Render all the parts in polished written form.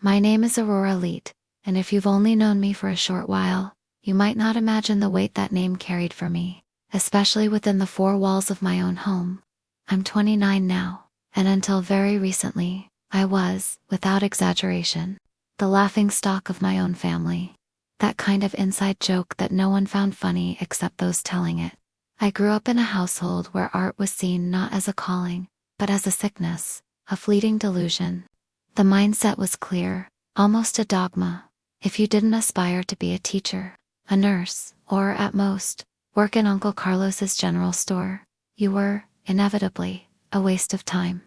My name is Aurora Leet, and if you've only known me for a short while, you might not imagine the weight that name carried for me, especially within the four walls of my own home. I'm 29 now, and until very recently, I was, without exaggeration, the laughingstock of my own family. That kind of inside joke that no one found funny except those telling it. I grew up in a household where art was seen not as a calling, but as a sickness, a fleeting delusion. The mindset was clear, almost a dogma. If you didn't aspire to be a teacher, a nurse, or, at most, work in Uncle Carlos's general store, you were, inevitably, a waste of time.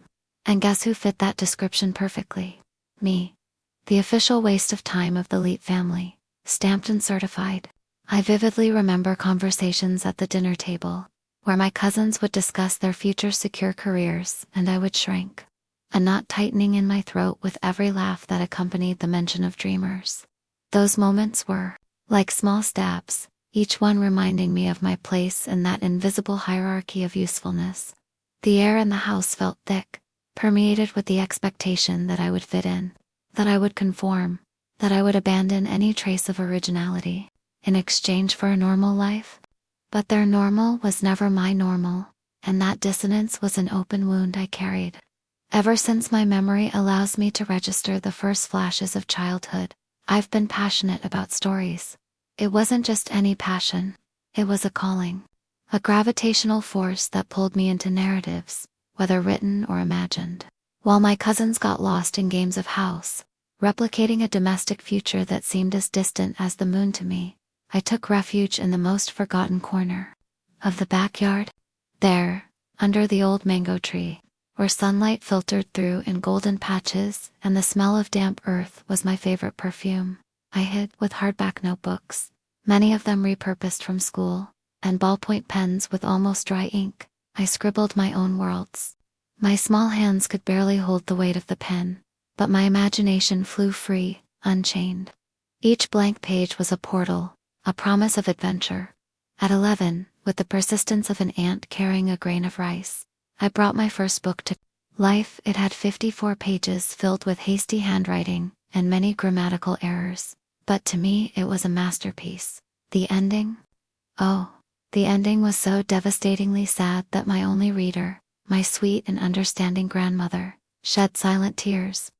And guess who fit that description perfectly? Me. The official waste of time of the Leet family, stamped and certified. I vividly remember conversations at the dinner table, where my cousins would discuss their future secure careers and I would shrink, a knot tightening in my throat with every laugh that accompanied the mention of dreamers. Those moments were like small stabs, each one reminding me of my place in that invisible hierarchy of usefulness. The air in the house felt thick, permeated with the expectation that I would fit in, that I would conform, that I would abandon any trace of originality in exchange for a normal life. But their normal was never my normal, and that dissonance was an open wound I carried. Ever since my memory allows me to register the first flashes of childhood, I've been passionate about stories. It wasn't just any passion, it was a calling, a gravitational force that pulled me into narratives, whether written or imagined. While my cousins got lost in games of house, replicating a domestic future that seemed as distant as the moon to me, I took refuge in the most forgotten corner of the backyard. There, under the old mango tree, where sunlight filtered through in golden patches and the smell of damp earth was my favorite perfume, I hid with hardback notebooks, many of them repurposed from school, and ballpoint pens with almost dry ink. I scribbled my own worlds. My small hands could barely hold the weight of the pen, but my imagination flew free, unchained. Each blank page was a portal, a promise of adventure. At 11, with the persistence of an ant carrying a grain of rice, I brought my first book to life. It had 54 pages filled with hasty handwriting and many grammatical errors, but to me it was a masterpiece. The ending? Oh, the ending was so devastatingly sad that my only reader, my sweet and understanding grandmother, shed silent tears.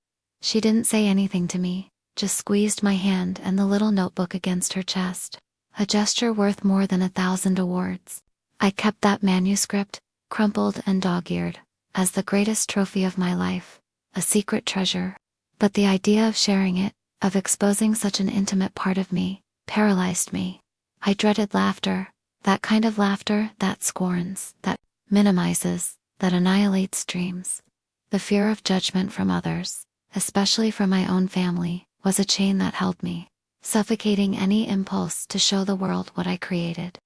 She didn't say anything to me, just squeezed my hand and the little notebook against her chest, a gesture worth more than 1,000 awards. I kept that manuscript, crumpled and dog-eared, as the greatest trophy of my life, a secret treasure. But the idea of sharing it, of exposing such an intimate part of me, paralyzed me. I dreaded laughter, that kind of laughter that scorns, that minimizes, that annihilates dreams. The fear of judgment from others, especially from my own family, was a chain that held me, suffocating any impulse to show the world what I created.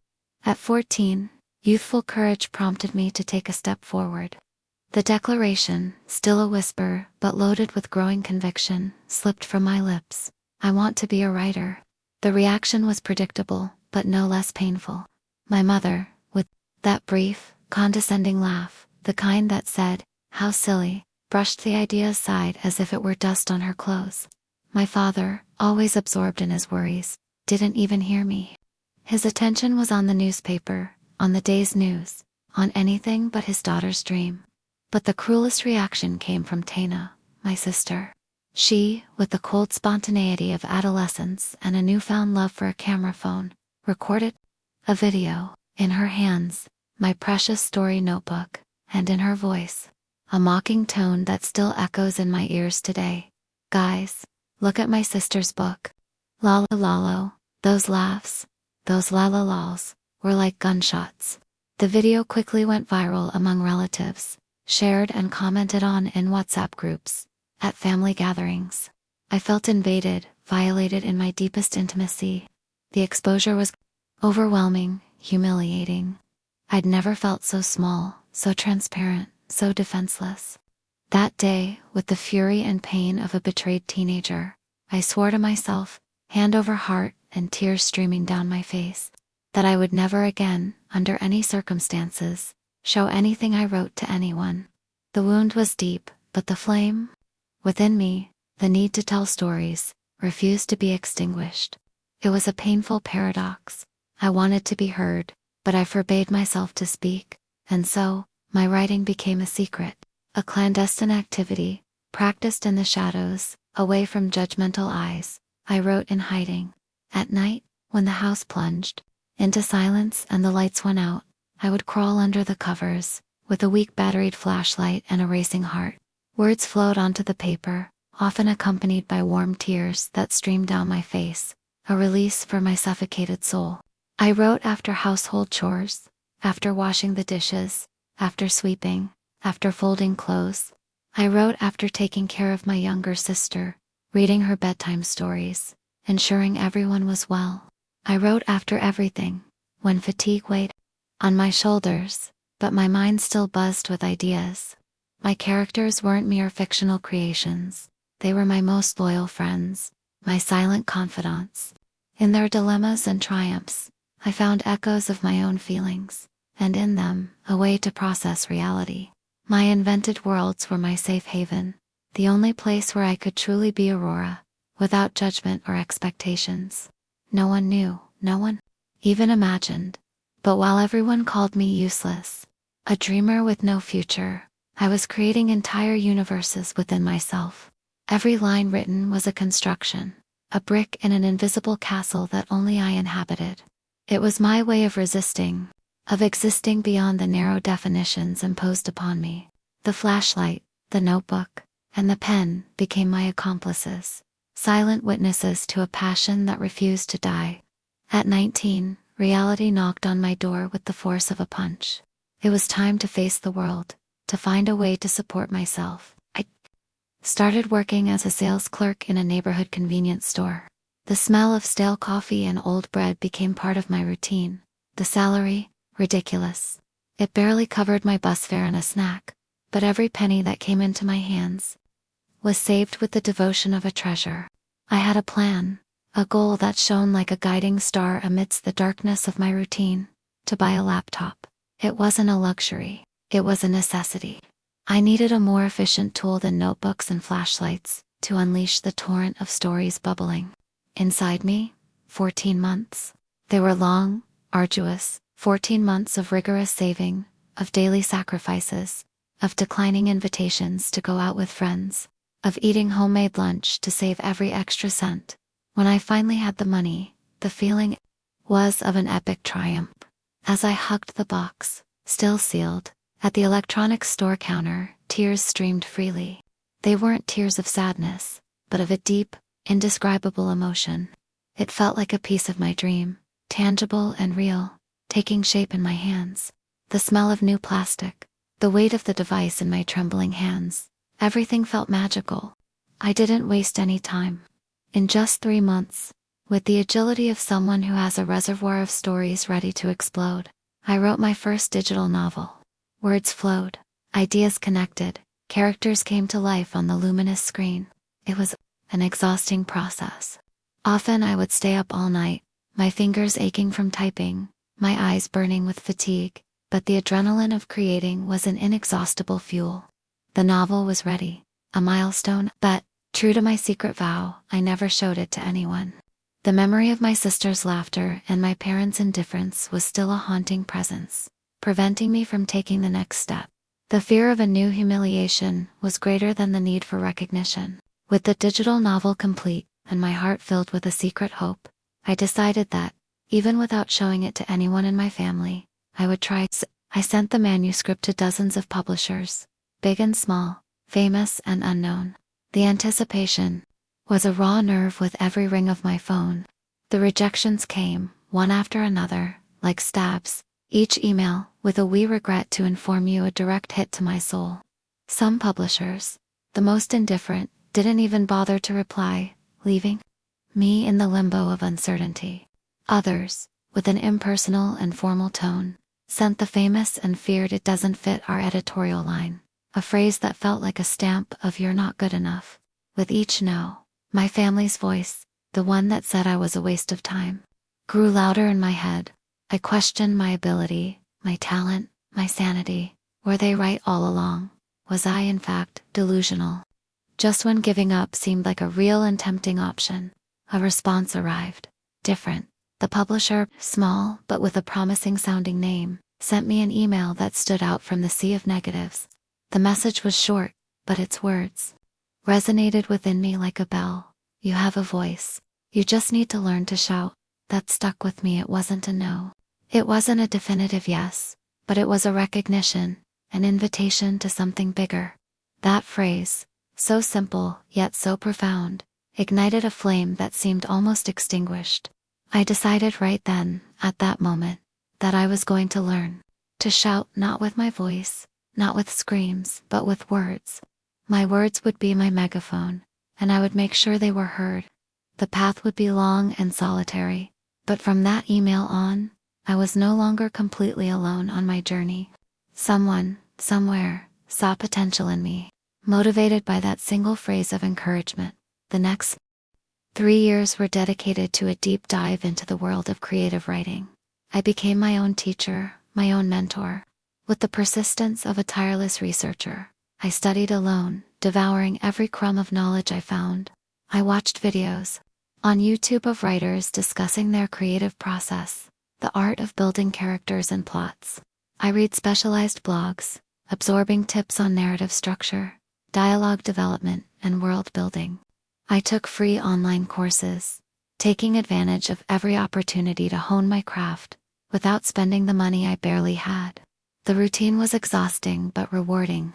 At 14, youthful courage prompted me to take a step forward. The declaration, still a whisper but loaded with growing conviction, slipped from my lips. I want to be a writer. The reaction was predictable, but no less painful. My mother, with that brief, condescending laugh, the kind that said, "How silly," brushed the idea aside as if it were dust on her clothes. My father, always absorbed in his worries, didn't even hear me. His attention was on the newspaper, on the day's news, on anything but his daughter's dream. But the cruelest reaction came from Tana, my sister. She, with the cold spontaneity of adolescence and a newfound love for a camera phone, recorded a video, in her hands, my precious story notebook, and in her voice, a mocking tone that still echoes in my ears today. "Guys, look at my sister's book." Lala lalo, those laughs, those lala lols, were like gunshots. The video quickly went viral among relatives, shared and commented on in WhatsApp groups, at family gatherings. I felt invaded, violated in my deepest intimacy. The exposure was overwhelming, humiliating. I'd never felt so small, so transparent, so defenseless. That day, with the fury and pain of a betrayed teenager, I swore to myself, hand over heart and tears streaming down my face, that I would never again, under any circumstances, show anything I wrote to anyone. The wound was deep, but the flame within me, the need to tell stories, refused to be extinguished. It was a painful paradox. I wanted to be heard, but I forbade myself to speak, and so, my writing became a secret, a clandestine activity, practiced in the shadows, away from judgmental eyes. I wrote in hiding. At night, when the house plunged into silence and the lights went out, I would crawl under the covers, with a weak batteried flashlight and a racing heart. Words flowed onto the paper, often accompanied by warm tears that streamed down my face, a release for my suffocated soul. I wrote after household chores, after washing the dishes, after sweeping, after folding clothes. I wrote after taking care of my younger sister, reading her bedtime stories, ensuring everyone was well. I wrote after everything, when fatigue weighed on my shoulders, but my mind still buzzed with ideas. My characters weren't mere fictional creations. They were my most loyal friends, my silent confidants. In their dilemmas and triumphs, I found echoes of my own feelings, and in them, a way to process reality. My invented worlds were my safe haven, the only place where I could truly be Aurora, without judgment or expectations. No one knew, no one even imagined. But while everyone called me useless, a dreamer with no future, I was creating entire universes within myself. Every line written was a construction, a brick in an invisible castle that only I inhabited. It was my way of resisting, of existing beyond the narrow definitions imposed upon me. The flashlight, the notebook, and the pen became my accomplices, silent witnesses to a passion that refused to die. At 19, reality knocked on my door with the force of a punch. It was time to face the world, to find a way to support myself. I started working as a sales clerk in a neighborhood convenience store. The smell of stale coffee and old bread became part of my routine. The salary, ridiculous. It barely covered my bus fare and a snack, but every penny that came into my hands was saved with the devotion of a treasure. I had a plan, a goal that shone like a guiding star amidst the darkness of my routine: to buy a laptop. It wasn't a luxury, it was a necessity. I needed a more efficient tool than notebooks and flashlights to unleash the torrent of stories bubbling inside me. 14 months. They were long, arduous, 14 months of rigorous saving, of daily sacrifices, of declining invitations to go out with friends, of eating homemade lunch to save every extra cent. When I finally had the money, the feeling was of an epic triumph. As I hugged the box, still sealed, at the electronics store counter, tears streamed freely. They weren't tears of sadness, but of a deep, indescribable emotion. It felt like a piece of my dream, tangible and real, taking shape in my hands. The smell of new plastic, the weight of the device in my trembling hands, everything felt magical. I didn't waste any time. In just 3 months, with the agility of someone who has a reservoir of stories ready to explode, I wrote my first digital novel. Words flowed, ideas connected, characters came to life on the luminous screen. It was an exhausting process. Often I would stay up all night, my fingers aching from typing, my eyes burning with fatigue, but the adrenaline of creating was an inexhaustible fuel. The novel was ready, a milestone, but, true to my secret vow, I never showed it to anyone. The memory of my sister's laughter and my parents' indifference was still a haunting presence, preventing me from taking the next step. The fear of a new humiliation was greater than the need for recognition. With the digital novel complete, and my heart filled with a secret hope, I decided that, even without showing it to anyone in my family, I would try. I sent the manuscript to dozens of publishers, big and small, famous and unknown. The anticipation was a raw nerve with every ring of my phone. The rejections came, one after another, like stabs. Each email, with a "we regret to inform you," a direct hit to my soul. Some publishers, the most indifferent, didn't even bother to reply, leaving me in the limbo of uncertainty. Others, with an impersonal and formal tone, sent the famous and feared "it doesn't fit our editorial line," a phrase that felt like a stamp of "you're not good enough." With each no, my family's voice, the one that said I was a waste of time, grew louder in my head. I questioned my ability, my talent, my sanity. Were they right all along? Was I in fact delusional? Just when giving up seemed like a real and tempting option, a response arrived. Different. The publisher, small but with a promising sounding name, sent me an email that stood out from the sea of negatives. The message was short, but its words resonated within me like a bell. You have a voice. You just need to learn to shout. That stuck with me. It wasn't a no. It wasn't a definitive yes, but it was a recognition, an invitation to something bigger. That phrase, so simple yet so profound, ignited a flame that seemed almost extinguished. I decided right then, at that moment, that I was going to learn to shout, not with my voice, not with screams, but with words. My words would be my megaphone, and I would make sure they were heard. The path would be long and solitary, but from that email on, I was no longer completely alone on my journey. Someone, somewhere, saw potential in me, motivated by that single phrase of encouragement. The next 3 years were dedicated to a deep dive into the world of creative writing. I became my own teacher, my own mentor. With the persistence of a tireless researcher, I studied alone, devouring every crumb of knowledge I found. I watched videos on YouTube of writers discussing their creative process, the art of building characters and plots. I read specialized blogs, absorbing tips on narrative structure, dialogue development, and world building. I took free online courses, taking advantage of every opportunity to hone my craft, without spending the money I barely had. The routine was exhausting but rewarding.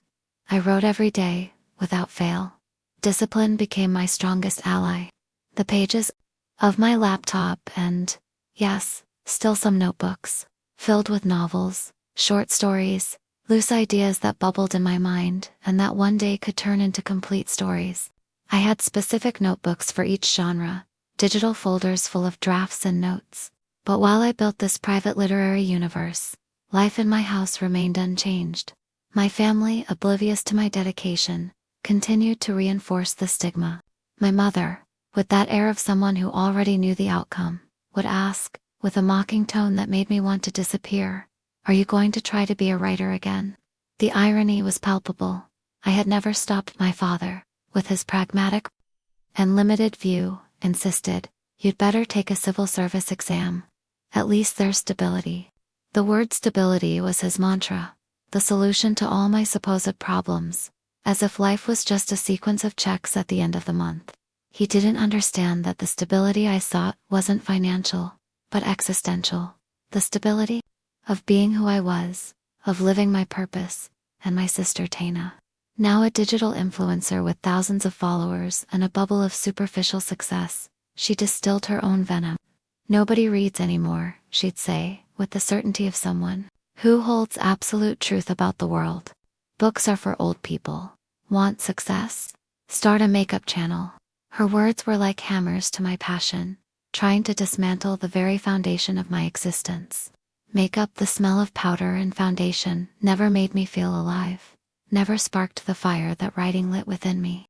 I wrote every day, without fail. Discipline became my strongest ally. The pages of my laptop and, yes, still some notebooks, filled with novels, short stories, loose ideas that bubbled in my mind and that one day could turn into complete stories. I had specific notebooks for each genre, digital folders full of drafts and notes. But while I built this private literary universe, life in my house remained unchanged. My family, oblivious to my dedication, continued to reinforce the stigma. My mother, with that air of someone who already knew the outcome, would ask, with a mocking tone that made me want to disappear, "Are you going to try to be a writer again?" The irony was palpable. I had never stopped. My father, with his pragmatic and limited view, insisted, "You'd better take a civil service exam. At least there's stability." The word stability was his mantra, the solution to all my supposed problems, as if life was just a sequence of checks at the end of the month. He didn't understand that the stability I sought wasn't financial, but existential. The stability of being who I was, of living my purpose. And my sister Tana, now a digital influencer with thousands of followers and a bubble of superficial success, she distilled her own venom. "Nobody reads anymore," she'd say, with the certainty of someone who holds absolute truth about the world. "Books are for old people. Want success? Start a makeup channel." Her words were like hammers to my passion, trying to dismantle the very foundation of my existence. Makeup, the smell of powder and foundation, never made me feel alive, never sparked the fire that writing lit within me.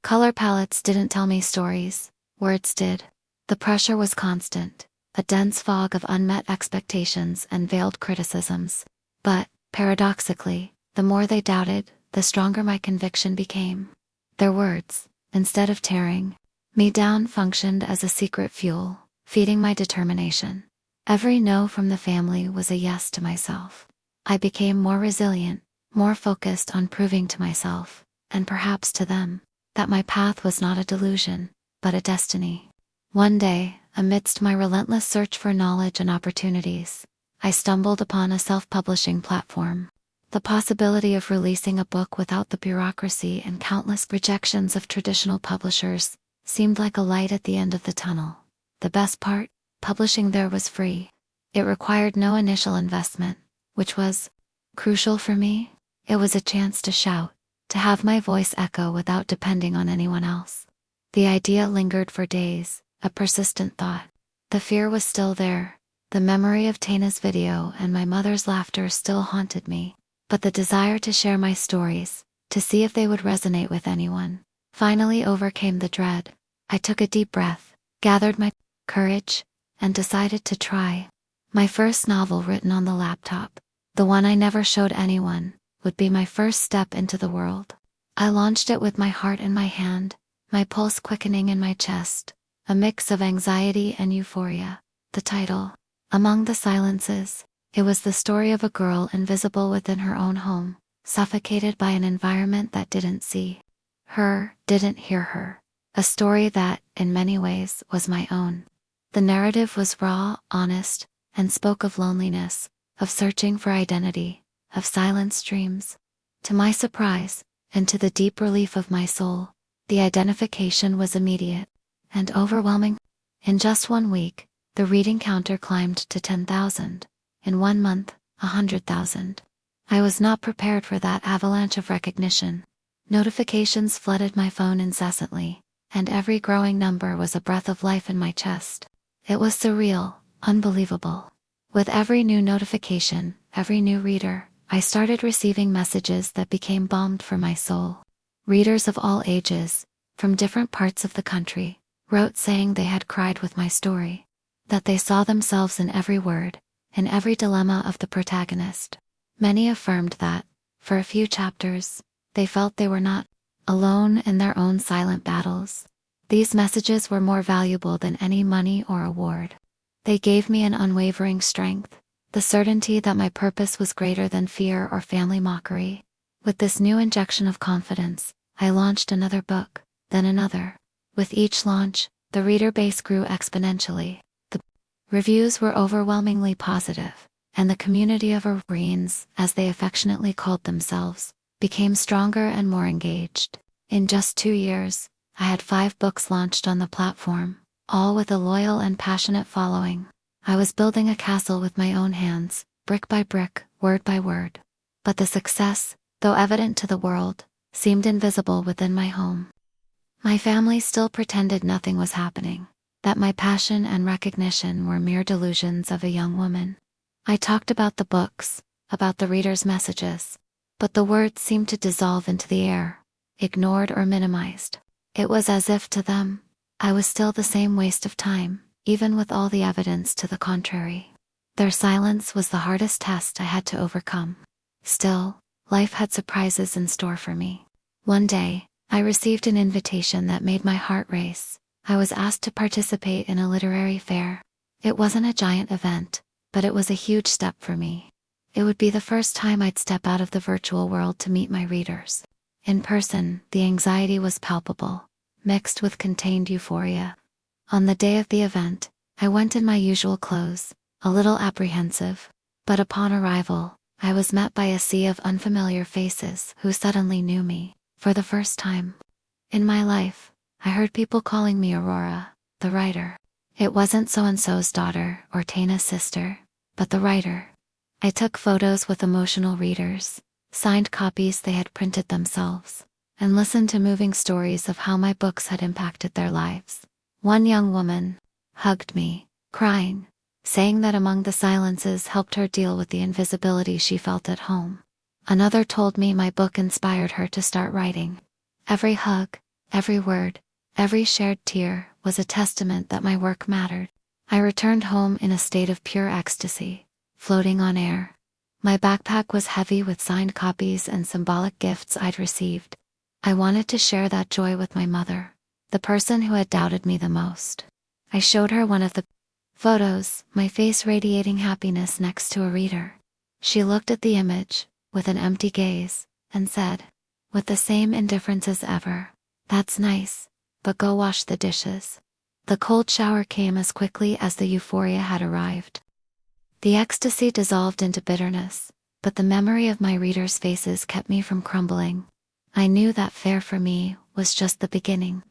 Color palettes didn't tell me stories, words did. The pressure was constant, a dense fog of unmet expectations and veiled criticisms. But, paradoxically, the more they doubted, the stronger my conviction became. Their words, instead of tearing me down, functioned as a secret fuel, feeding my determination. Every no from the family was a yes to myself. I became more resilient, more focused on proving to myself, and perhaps to them, that my path was not a delusion, but a destiny. One day, amidst my relentless search for knowledge and opportunities, I stumbled upon a self-publishing platform. The possibility of releasing a book without the bureaucracy and countless rejections of traditional publishers seemed like a light at the end of the tunnel. The best part? Publishing there was free. It required no initial investment, which was crucial for me. It was a chance to shout, to have my voice echo without depending on anyone else. The idea lingered for days, a persistent thought. The fear was still there. The memory of Tana's video and my mother's laughter still haunted me. But the desire to share my stories, to see if they would resonate with anyone, finally overcame the dread. I took a deep breath, gathered my courage, and decided to try. My first novel, written on the laptop, the one I never showed anyone, would be my first step into the world. I launched it with my heart in my hand, my pulse quickening in my chest, a mix of anxiety and euphoria. The title, Among the Silences. It was the story of a girl invisible within her own home, suffocated by an environment that didn't see her, didn't hear her. A story that, in many ways, was my own. The narrative was raw, honest, and spoke of loneliness, of searching for identity, of silenced dreams. To my surprise, and to the deep relief of my soul, the identification was immediate and overwhelming. In just 1 week, the reading counter climbed to 10,000. In 1 month, 100,000. I was not prepared for that avalanche of recognition. Notifications flooded my phone incessantly, and every growing number was a breath of life in my chest. It was surreal, unbelievable. With every new notification, every new reader, I started receiving messages that became balm for my soul. Readers of all ages, from different parts of the country, wrote saying they had cried with my story, that they saw themselves in every word, in every dilemma of the protagonist. Many affirmed that, for a few chapters, they felt they were not alone in their own silent battles. These messages were more valuable than any money or award. They gave me an unwavering strength, the certainty that my purpose was greater than fear or family mockery. With this new injection of confidence, I launched another book, then another. With each launch, the reader base grew exponentially. The reviews were overwhelmingly positive, and the community of Arenes, as they affectionately called themselves, became stronger and more engaged. In just 2 years, I had 5 books launched on the platform, all with a loyal and passionate following. I was building a castle with my own hands, brick by brick, word by word. But the success, though evident to the world, seemed invisible within my home. My family still pretended nothing was happening, that my passion and recognition were mere delusions of a young woman. I talked about the books, about the readers' messages, but the words seemed to dissolve into the air, ignored or minimized. It was as if to them, I was still the same waste of time, even with all the evidence to the contrary. Their silence was the hardest test I had to overcome. Still, life had surprises in store for me. One day, I received an invitation that made my heart race. I was asked to participate in a literary fair. It wasn't a giant event, but it was a huge step for me. It would be the first time I'd step out of the virtual world to meet my readers. In person, the anxiety was palpable, mixed with contained euphoria. On the day of the event, I went in my usual clothes, a little apprehensive, but upon arrival, I was met by a sea of unfamiliar faces who suddenly knew me, for the first time. In my life, I heard people calling me Aurora, the writer. It wasn't so-and-so's daughter or Tana's sister, but the writer. I took photos with emotional readers, signed copies they had printed themselves, and listened to moving stories of how my books had impacted their lives. One young woman hugged me, crying, saying that Among the Silences helped her deal with the invisibility she felt at home. Another told me my book inspired her to start writing. Every hug, every word, every shared tear was a testament that my work mattered. I returned home in a state of pure ecstasy, floating on air. My backpack was heavy with signed copies and symbolic gifts I'd received. I wanted to share that joy with my mother, the person who had doubted me the most. I showed her one of the photos, my face radiating happiness next to a reader. She looked at the image, with an empty gaze, and said, with the same indifference as ever, "That's nice, but go wash the dishes." The cold shower came as quickly as the euphoria had arrived. The ecstasy dissolved into bitterness, but the memory of my readers' faces kept me from crumbling. I knew that fair for me was just the beginning.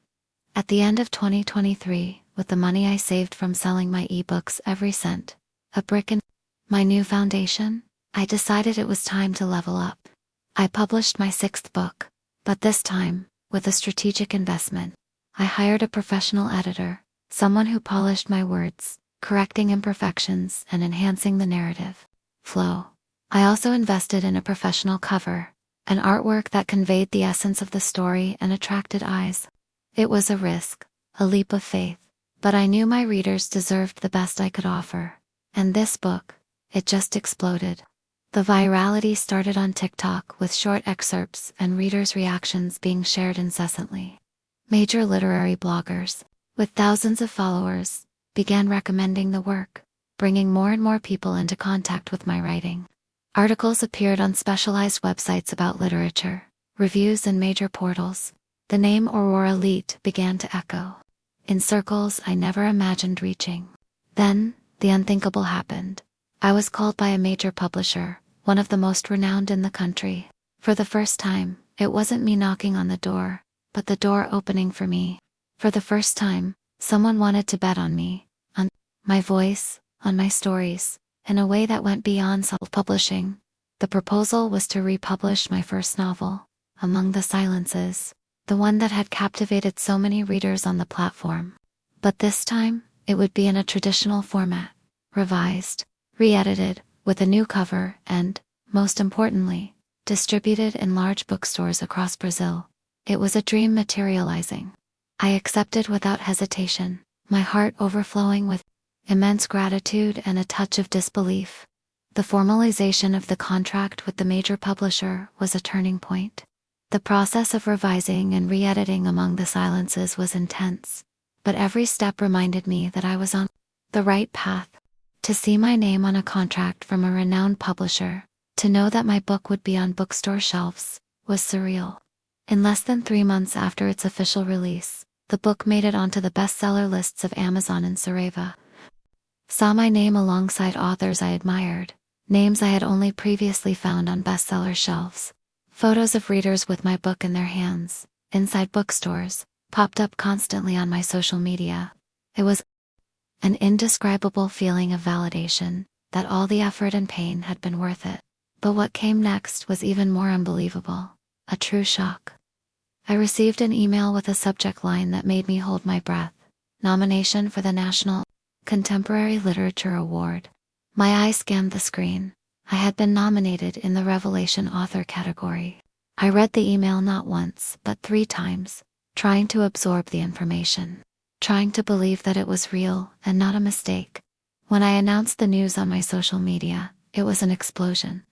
At the end of 2023, with the money I saved from selling my ebooks every cent, a brick in my new foundation, I decided it was time to level up. I published my 6th book, but this time, with a strategic investment. I hired a professional editor, someone who polished my words, correcting imperfections and enhancing the narrative flow. I also invested in a professional cover, an artwork that conveyed the essence of the story and attracted eyes. It was a risk, a leap of faith, but I knew my readers deserved the best I could offer. And this book, it just exploded. The virality started on TikTok with short excerpts and readers' reactions being shared incessantly. Major literary bloggers, with thousands of followers, began recommending the work, bringing more and more people into contact with my writing. Articles appeared on specialized websites about literature, reviews in major portals. The name Aurora Leet began to echo in circles I never imagined reaching. Then, the unthinkable happened. I was called by a major publisher, one of the most renowned in the country. For the first time, it wasn't me knocking on the door, but the door opening for me. For the first time, someone wanted to bet on me, on my voice, on my stories, in a way that went beyond self-publishing. The proposal was to republish my first novel, Among the Silences, the one that had captivated so many readers on the platform. But this time, it would be in a traditional format, revised, re-edited, with a new cover and, most importantly, distributed in large bookstores across Brazil. It was a dream materializing. I accepted without hesitation, my heart overflowing with immense gratitude and a touch of disbelief. The formalization of the contract with the major publisher was a turning point. The process of revising and re-editing Among the Silences was intense, but every step reminded me that I was on the right path. To see my name on a contract from a renowned publisher, to know that my book would be on bookstore shelves, was surreal. In less than 3 months after its official release, the book made it onto the bestseller lists of Amazon and Saraiva. Saw my name alongside authors I admired, names I had only previously found on bestseller shelves. Photos of readers with my book in their hands, inside bookstores, popped up constantly on my social media. It was an indescribable feeling of validation, that all the effort and pain had been worth it. But what came next was even more unbelievable, a true shock. I received an email with a subject line that made me hold my breath: nomination for the National Contemporary Literature Award. My eyes scanned the screen. I had been nominated in the Revelation Author category. I read the email not once, but 3 times, trying to absorb the information, trying to believe that it was real and not a mistake. When I announced the news on my social media, it was an explosion.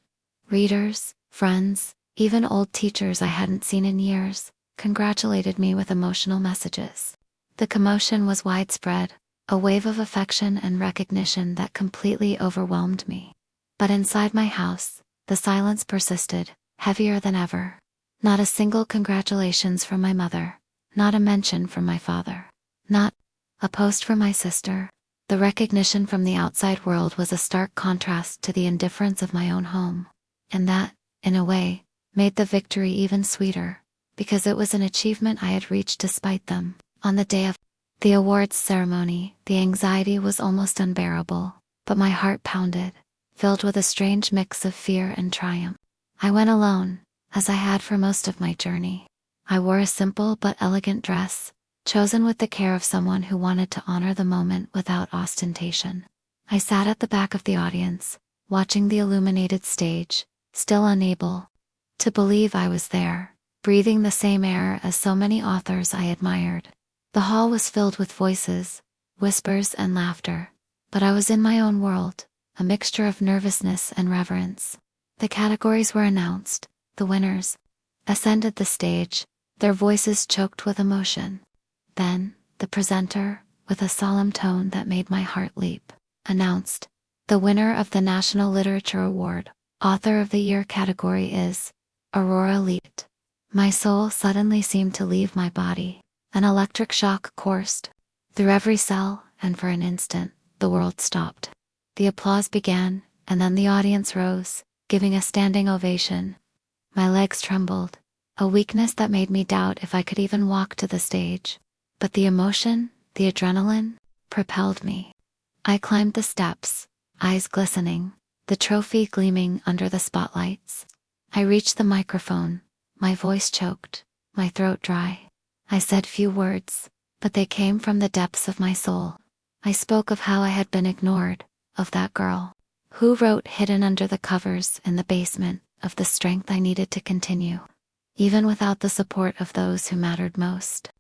Readers, friends, even old teachers I hadn't seen in years, congratulated me with emotional messages. The commotion was widespread, a wave of affection and recognition that completely overwhelmed me. But inside my house, the silence persisted, heavier than ever. Not a single congratulations from my mother, not a mention from my father, not a post from my sister. The recognition from the outside world was a stark contrast to the indifference of my own home. And that, in a way, made the victory even sweeter, because it was an achievement I had reached despite them. On the day of the awards ceremony, the anxiety was almost unbearable, but my heart pounded, filled with a strange mix of fear and triumph. I went alone, as I had for most of my journey. I wore a simple but elegant dress, chosen with the care of someone who wanted to honor the moment without ostentation. I sat at the back of the audience, watching the illuminated stage, still unable to believe I was there, breathing the same air as so many authors I admired. The hall was filled with voices, whispers and laughter, but I was in my own world, a mixture of nervousness and reverence. The categories were announced, the winners ascended the stage, their voices choked with emotion. Then, the presenter, with a solemn tone that made my heart leap, announced, "The winner of the National Literature Award, Author of the Year category is Aurora Leet." My soul suddenly seemed to leave my body. An electric shock coursed through every cell, and for an instant, the world stopped. The applause began, and then the audience rose, giving a standing ovation. My legs trembled, a weakness that made me doubt if I could even walk to the stage. But the emotion, the adrenaline, propelled me. I climbed the steps, eyes glistening, the trophy gleaming under the spotlights. I reached the microphone, my voice choked, my throat dry. I said few words, but they came from the depths of my soul. I spoke of how I had been ignored, of that girl who wrote hidden under the covers in the basement, of the strength I needed to continue, even without the support of those who mattered most.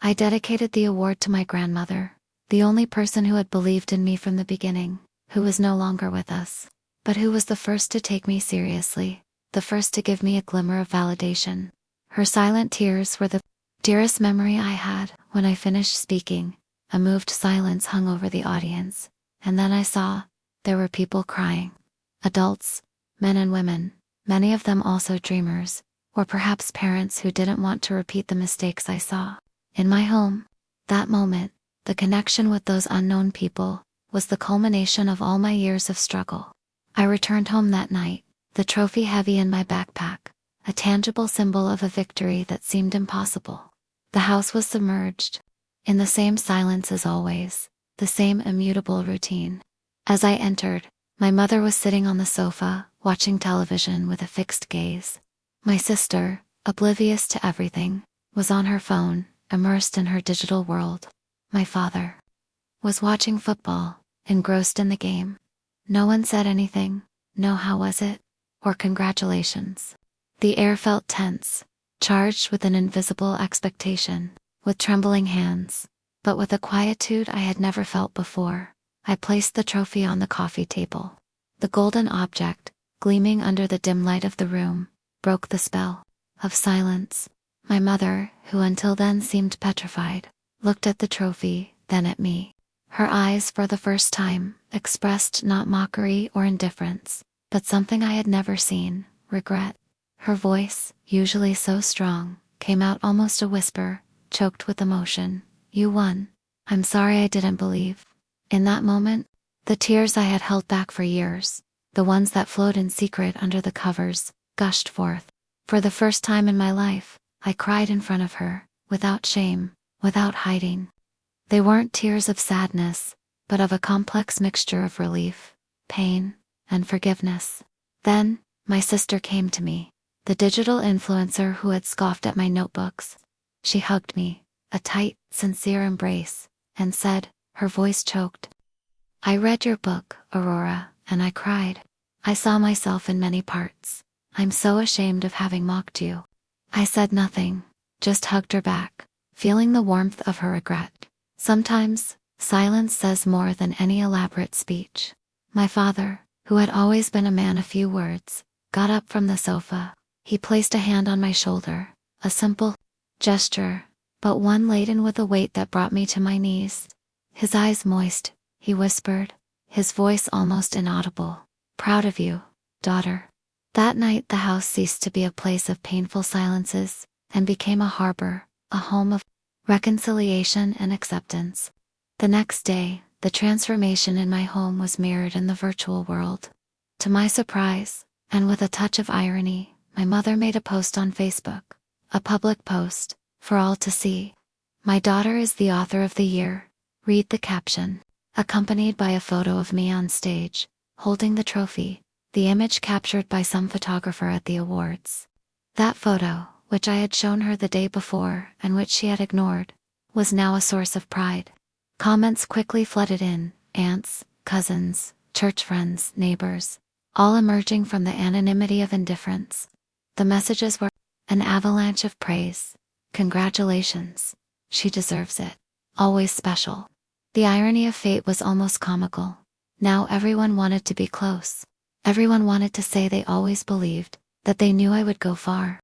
I dedicated the award to my grandmother, the only person who had believed in me from the beginning, who was no longer with us. But who was the first to take me seriously, the first to give me a glimmer of validation? Her silent tears were the dearest memory I had. When I finished speaking, a moved silence hung over the audience, and then I saw there were people crying. Adults, men and women, many of them also dreamers, or perhaps parents who didn't want to repeat the mistakes I saw in my home. That moment, the connection with those unknown people, was the culmination of all my years of struggle. I returned home that night, the trophy heavy in my backpack, a tangible symbol of a victory that seemed impossible. The house was submerged in the same silence as always, the same immutable routine. As I entered, my mother was sitting on the sofa, watching television with a fixed gaze. My sister, oblivious to everything, was on her phone, immersed in her digital world. My father was watching football, engrossed in the game. No one said anything, no "how was it?" or "congratulations." The air felt tense, charged with an invisible expectation. With trembling hands, but with a quietude I had never felt before, I placed the trophy on the coffee table. The golden object, gleaming under the dim light of the room, broke the spell of silence. My mother, who until then seemed petrified, looked at the trophy, then at me. Her eyes, for the first time, expressed not mockery or indifference, but something I had never seen: regret. Her voice, usually so strong, came out almost a whisper, choked with emotion. "You won. I'm sorry I didn't believe." In that moment, the tears I had held back for years, the ones that flowed in secret under the covers, gushed forth. For the first time in my life, I cried in front of her, without shame, without hiding. They weren't tears of sadness, but of a complex mixture of relief, pain, and forgiveness. Then, my sister came to me, the digital influencer who had scoffed at my notebooks. She hugged me, a tight, sincere embrace, and said, her voice choked, "I read your book, Aurora, and I cried. I saw myself in many parts. I'm so ashamed of having mocked you." I said nothing, just hugged her back, feeling the warmth of her regret. Sometimes, silence says more than any elaborate speech. My father, who had always been a man of few words, got up from the sofa. He placed a hand on my shoulder, a simple gesture, but one laden with a weight that brought me to my knees. His eyes moist, he whispered, his voice almost inaudible, "Proud of you, daughter." That night the house ceased to be a place of painful silences, and became a harbor, a home of reconciliation and acceptance. The next day, the transformation in my home was mirrored in the virtual world. To my surprise, and with a touch of irony, my mother made a post on Facebook, a public post, for all to see. "My daughter is the author of the year. Read the caption," accompanied by a photo of me on stage, holding the trophy, the image captured by some photographer at the awards. That photo, which I had shown her the day before and which she had ignored, was now a source of pride. Comments quickly flooded in, aunts, cousins, church friends, neighbors, all emerging from the anonymity of indifference. The messages were an avalanche of praise. "Congratulations. She deserves it. Always special." The irony of fate was almost comical. Now everyone wanted to be close. Everyone wanted to say they always believed, that they knew I would go far.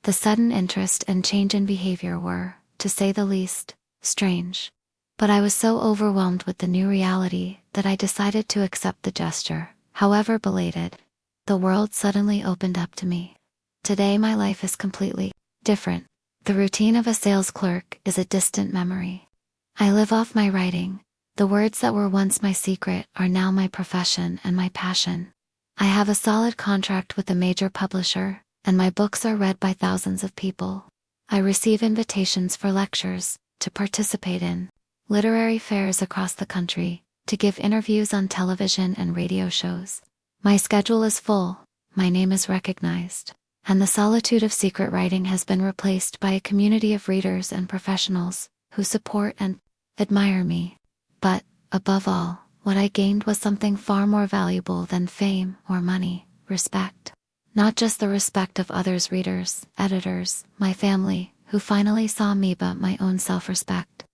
The sudden interest and change in behavior were, to say the least, strange. But I was so overwhelmed with the new reality that I decided to accept the gesture, however belated. The world suddenly opened up to me. Today my life is completely different. The routine of a sales clerk is a distant memory. I live off my writing. The words that were once my secret are now my profession and my passion. I have a solid contract with a major publisher, and my books are read by thousands of people. I receive invitations for lectures, to participate in literary fairs across the country, to give interviews on television and radio shows. My schedule is full, my name is recognized, and the solitude of secret writing has been replaced by a community of readers and professionals who support and admire me. But, above all, what I gained was something far more valuable than fame or money: respect. Not just the respect of others' readers, editors, my family, who finally saw me, but my own self-respect.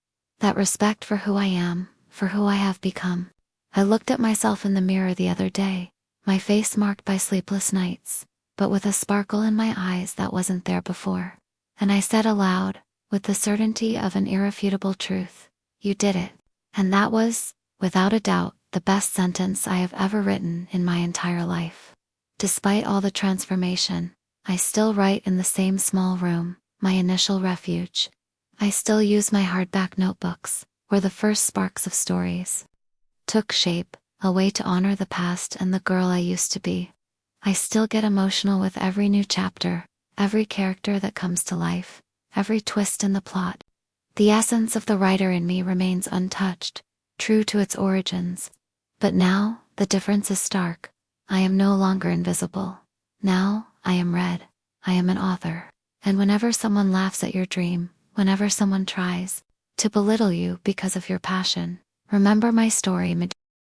That respect for who I am, for who I have become. I looked at myself in the mirror the other day. my face marked by sleepless nights, but with a sparkle in my eyes that wasn't there before. And I said aloud, with the certainty of an irrefutable truth, "You did it." And that was, without a doubt, the best sentence I have ever written in my entire life. Despite all the transformation, I still write in the same small room, my initial refuge. I still use my hardback notebooks, where the first sparks of stories took shape, a way to honor the past and the girl I used to be. I still get emotional with every new chapter, every character that comes to life, every twist in the plot. The essence of the writer in me remains untouched, true to its origins. But now, the difference is stark. I am no longer invisible. Now, I am read. I am an author. And whenever someone laughs at your dream, whenever someone tries to belittle you because of your passion, remember my story.